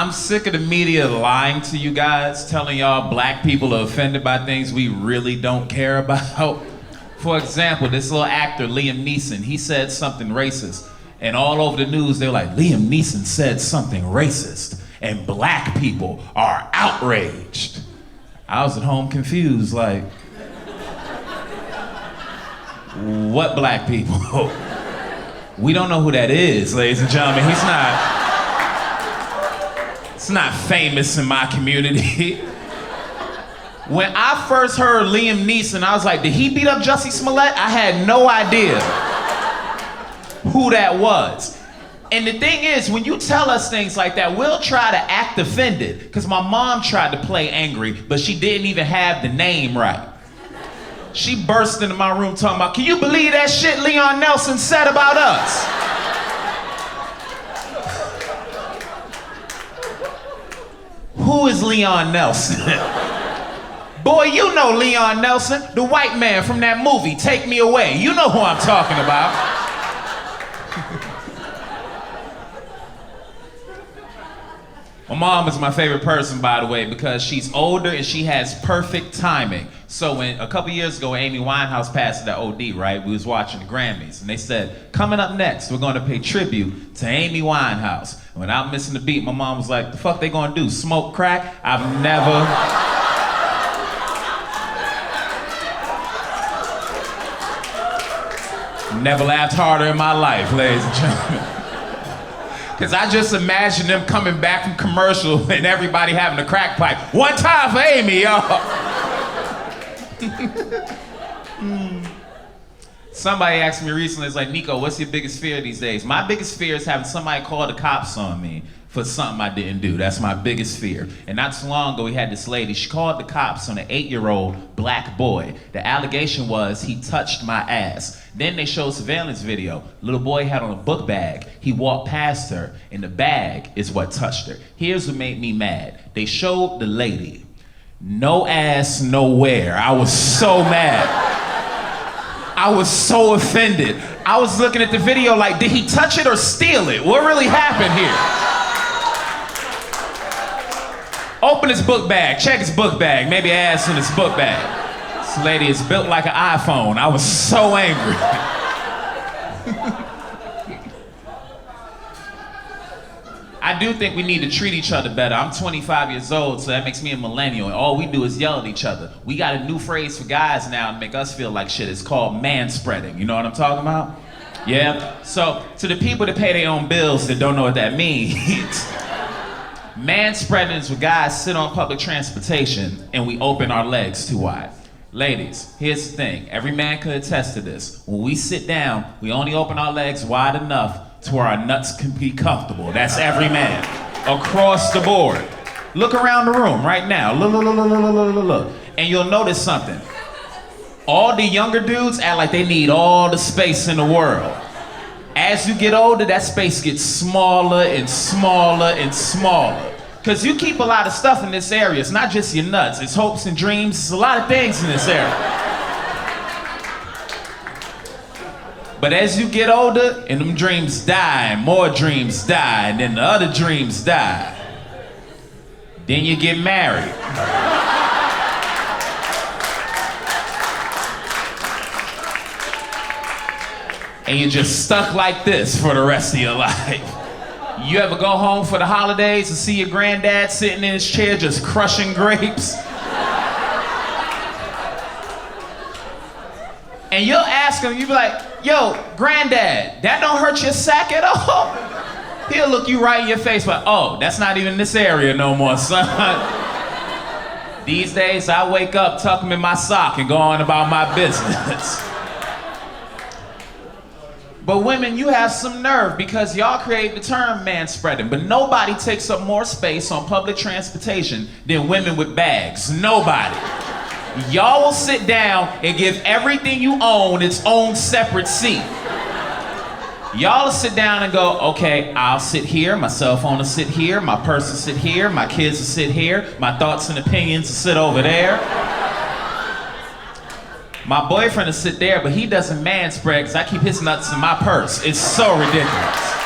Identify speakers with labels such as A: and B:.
A: I'm sick of the media lying to you guys, telling y'all black people are offended by things we really don't care about. For example, this little actor, Liam Neeson, he said something racist. And all over the news, they're like, Liam Neeson said something racist, and black people are outraged. I was at home confused, like, what black people? We don't know who that is, ladies and gentlemen. It's not famous in my community. When I first heard Liam Neeson, I was like, did he beat up Jussie Smollett? I had no idea who that was. And the thing is, when you tell us things like that, we'll try to act offended. Because my mom tried to play angry, but she didn't even have the name right. She burst into my room talking about, can you believe that shit Leon Nelson said about us? Who is Leon Nelson? Boy, you know Leon Nelson, the white man from that movie, Take Me Away. You know who I'm talking about. My mom is my favorite person, by the way, because she's older and she has perfect timing. So when a couple years ago, Amy Winehouse passed the OD, right? We was watching the Grammys, and they said, coming up next, we're gonna pay tribute to Amy Winehouse. And without missing the beat, my mom was like, the fuck they gonna do, smoke crack? I've never laughed harder in my life, ladies and gentlemen. Because I just imagine them coming back from commercial and everybody having a crack pipe. One time for Amy, y'all. Somebody asked me recently, it's like, Nico, what's your biggest fear these days? My biggest fear is having somebody call the cops on me for something I didn't do. That's my biggest fear. And not too long ago, we had this lady, she called the cops on an 8-year-old black boy. The allegation was he touched my ass. Then they showed surveillance video. Little boy had on a book bag. He walked past her, and the bag is what touched her. Here's what made me mad. They showed the lady. No ass, nowhere. I was so mad. I was so offended. I was looking at the video like, did he touch it or steal it? What really happened here? Open his book bag, check his book bag, maybe ass in his book bag. This lady is built like an iPhone. I was so angry. I do think we need to treat each other better. I'm 25 years old, so that makes me a millennial, and all we do is yell at each other. We got a new phrase for guys now to make us feel like shit. It's called manspreading. You know what I'm talking about? Yeah? So, to the people that pay their own bills that don't know what that means, manspreading is when guys sit on public transportation and we open our legs too wide. Ladies, here's the thing. Every man could attest to this. When we sit down, we only open our legs wide enough to where our nuts can be comfortable. That's every man. Across the board. Look around the room right now. Look. And you'll notice something. All the younger dudes act like they need all the space in the world. As you get older, that space gets smaller and smaller and smaller. Because you keep a lot of stuff in this area. It's not just your nuts. It's hopes and dreams. It's a lot of things in this area. But as you get older, and them dreams die, and more dreams die, and then the other dreams die, then you get married. And you're just stuck like this for the rest of your life. You ever go home for the holidays and see your granddad sitting in his chair just crushing grapes? And you'll ask him, you'll be like, yo, granddad, that don't hurt your sack at all? He'll look you right in your face like, oh, that's not even this area no more, son. These days, I wake up, tuck them in my sock, and go on about my business. But women, you have some nerve because y'all create the term manspreading, but nobody takes up more space on public transportation than women with bags. Nobody. Y'all will sit down and give everything you own its own separate seat. Y'all will sit down and go, okay, I'll sit here, my cell phone will sit here, my purse will sit here, my kids will sit here, my thoughts and opinions will sit over there. My boyfriend will sit there, but he doesn't manspread because I keep his nuts in my purse. It's so ridiculous.